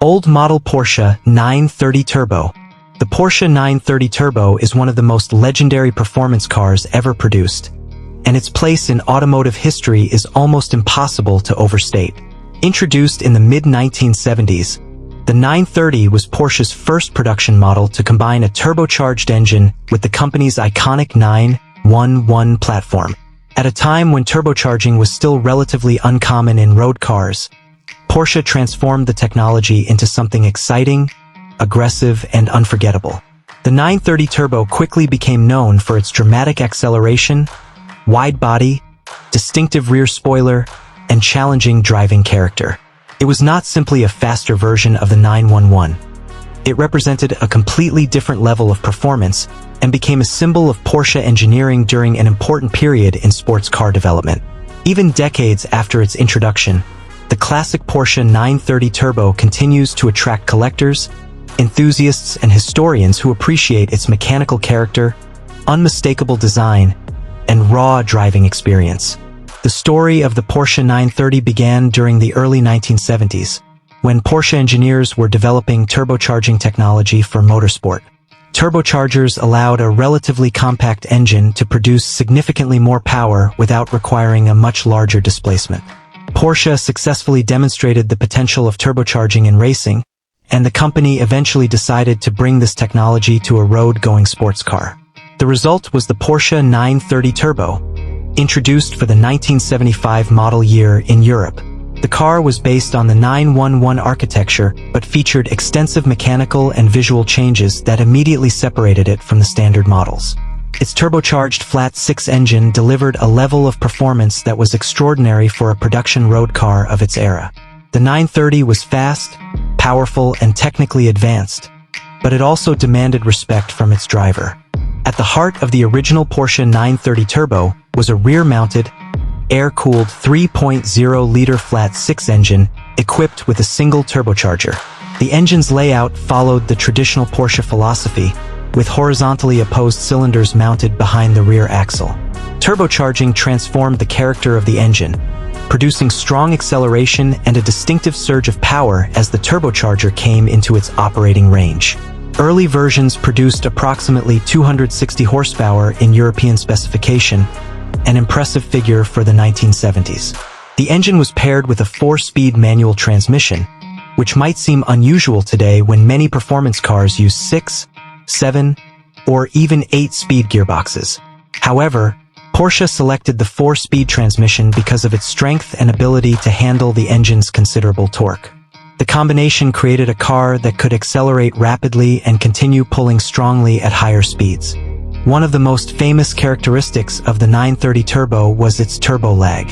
Old model Porsche 930 Turbo. The Porsche 930 Turbo is one of the most legendary performance cars ever produced, and its place in automotive history is almost impossible to overstate. Introduced in the mid-1970s, the 930 was Porsche's first production model to combine a turbocharged engine with the company's iconic 911 platform. At a time when turbocharging was still relatively uncommon in road cars, Porsche transformed the technology into something exciting, aggressive, and unforgettable. The 930 Turbo quickly became known for its dramatic acceleration, wide body, distinctive rear spoiler, and challenging driving character. It was not simply a faster version of the 911. It represented a completely different level of performance and became a symbol of Porsche engineering during an important period in sports car development. Even decades after its introduction, the classic Porsche 930 Turbo continues to attract collectors, enthusiasts, and historians who appreciate its mechanical character, unmistakable design, and raw driving experience. The story of the Porsche 930 began during the early 1970s, when Porsche engineers were developing turbocharging technology for motorsport. Turbochargers allowed a relatively compact engine to produce significantly more power without requiring a much larger displacement. Porsche successfully demonstrated the potential of turbocharging in racing, and the company eventually decided to bring this technology to a road-going sports car. The result was the Porsche 930 Turbo, introduced for the 1975 model year in Europe. The car was based on the 911 architecture, but featured extensive mechanical and visual changes that immediately separated it from the standard models. Its turbocharged flat-six engine delivered a level of performance that was extraordinary for a production road car of its era. The 930 was fast, powerful, and technically advanced, but it also demanded respect from its driver. At the heart of the original Porsche 930 Turbo was a rear-mounted, air-cooled 3.0-liter flat-six engine equipped with a single turbocharger. The engine's layout followed the traditional Porsche philosophy, with horizontally opposed cylinders mounted behind the rear axle. Turbocharging transformed the character of the engine, producing strong acceleration and a distinctive surge of power as the turbocharger came into its operating range. Early versions produced approximately 260 horsepower in European specification, an impressive figure for the 1970s. The engine was paired with a 4-speed manual transmission, which might seem unusual today when many performance cars use 6, 7, or even 8-speed gearboxes. However, Porsche selected the 4-speed transmission because of its strength and ability to handle the engine's considerable torque. The combination created a car that could accelerate rapidly and continue pulling strongly at higher speeds. One of the most famous characteristics of the 930 Turbo was its turbo lag.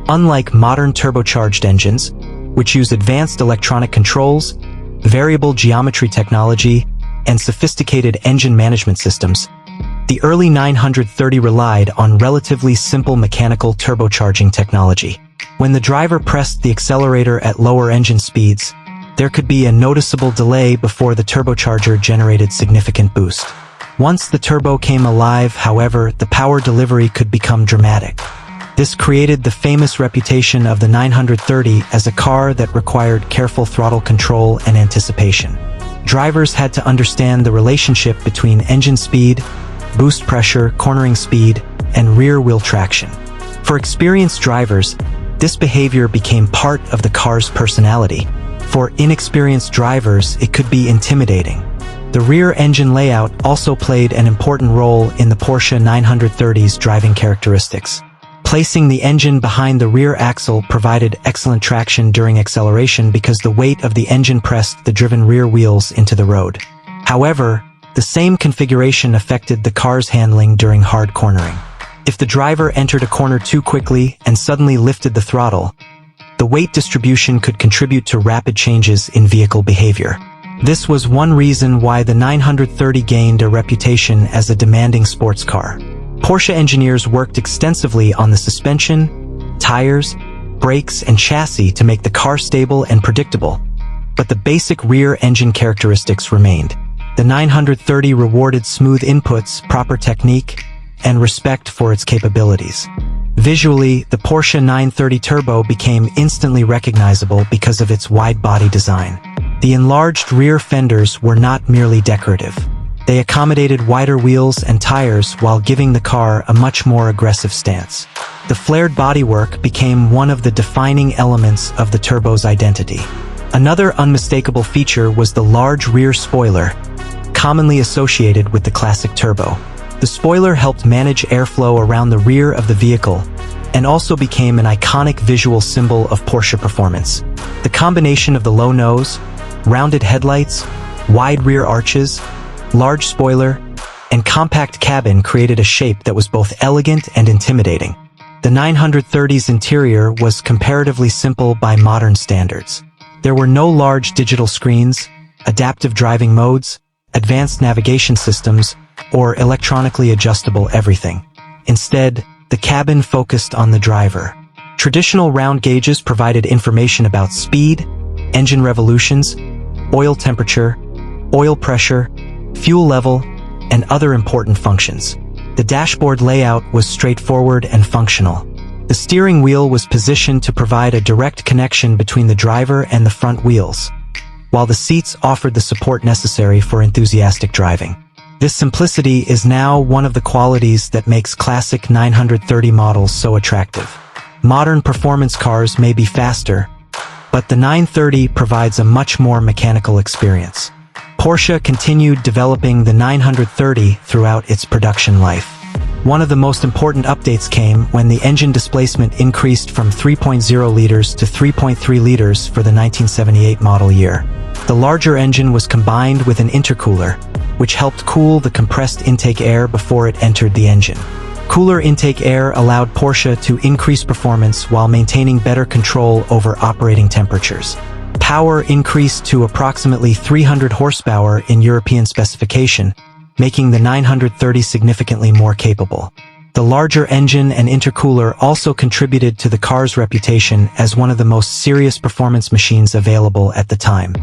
Unlike modern turbocharged engines, which use advanced electronic controls, variable geometry technology, and sophisticated engine management systems, the early 930 relied on relatively simple mechanical turbocharging technology. When the driver pressed the accelerator at lower engine speeds, there could be a noticeable delay before the turbocharger generated significant boost. Once the turbo came alive, however, the power delivery could become dramatic. This created the famous reputation of the 930 as a car that required careful throttle control and anticipation. Drivers had to understand the relationship between engine speed, boost pressure, cornering speed, and rear-wheel traction. For experienced drivers, this behavior became part of the car's personality. For inexperienced drivers, it could be intimidating. The rear engine layout also played an important role in the Porsche 930's driving characteristics. Placing the engine behind the rear axle provided excellent traction during acceleration because the weight of the engine pressed the driven rear wheels into the road. However, the same configuration affected the car's handling during hard cornering. If the driver entered a corner too quickly and suddenly lifted the throttle, the weight distribution could contribute to rapid changes in vehicle behavior. This was one reason why the 930 gained a reputation as a demanding sports car. Porsche engineers worked extensively on the suspension, tires, brakes, and chassis to make the car stable and predictable, but the basic rear engine characteristics remained. The 930 rewarded smooth inputs, proper technique, and respect for its capabilities. Visually, the Porsche 930 Turbo became instantly recognizable because of its wide body design. The enlarged rear fenders were not merely decorative. They accommodated wider wheels and tires while giving the car a much more aggressive stance. The flared bodywork became one of the defining elements of the Turbo's identity. Another unmistakable feature was the large rear spoiler, commonly associated with the classic Turbo. The spoiler helped manage airflow around the rear of the vehicle and also became an iconic visual symbol of Porsche performance. The combination of the low nose, rounded headlights, wide rear arches, large spoiler, and compact cabin created a shape that was both elegant and intimidating. The 930's interior was comparatively simple by modern standards. There were no large digital screens, adaptive driving modes, advanced navigation systems, or electronically adjustable everything. Instead, the cabin focused on the driver. Traditional round gauges provided information about speed, engine revolutions, oil temperature, oil pressure, fuel level, and other important functions. The dashboard layout was straightforward and functional. The steering wheel was positioned to provide a direct connection between the driver and the front wheels, while the seats offered the support necessary for enthusiastic driving. This simplicity is now one of the qualities that makes classic 930 models so attractive. Modern performance cars may be faster, but the 930 provides a much more mechanical experience. Porsche continued developing the 930 throughout its production life. One of the most important updates came when the engine displacement increased from 3.0 liters to 3.3 liters for the 1978 model year. The larger engine was combined with an intercooler, which helped cool the compressed intake air before it entered the engine. Cooler intake air allowed Porsche to increase performance while maintaining better control over operating temperatures. Power increased to approximately 300 horsepower in European specification, making the 930 significantly more capable. The larger engine and intercooler also contributed to the car's reputation as one of the most serious performance machines available at the time.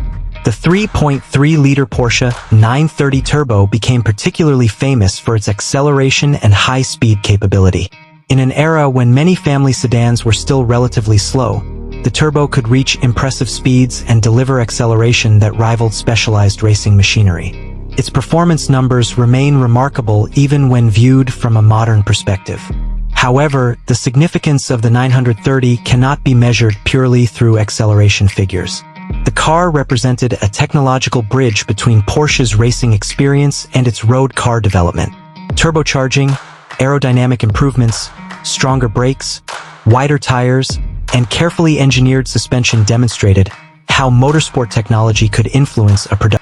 The 3.3-liter Porsche 930 Turbo became particularly famous for its acceleration and high-speed capability. In an era when many family sedans were still relatively slow, the Turbo could reach impressive speeds and deliver acceleration that rivaled specialized racing machinery. Its performance numbers remain remarkable even when viewed from a modern perspective. However, the significance of the 930 cannot be measured purely through acceleration figures. The car represented a technological bridge between Porsche's racing experience and its road car development. Turbocharging, aerodynamic improvements, stronger brakes, wider tires, and carefully engineered suspension demonstrated how motorsport technology could influence a production.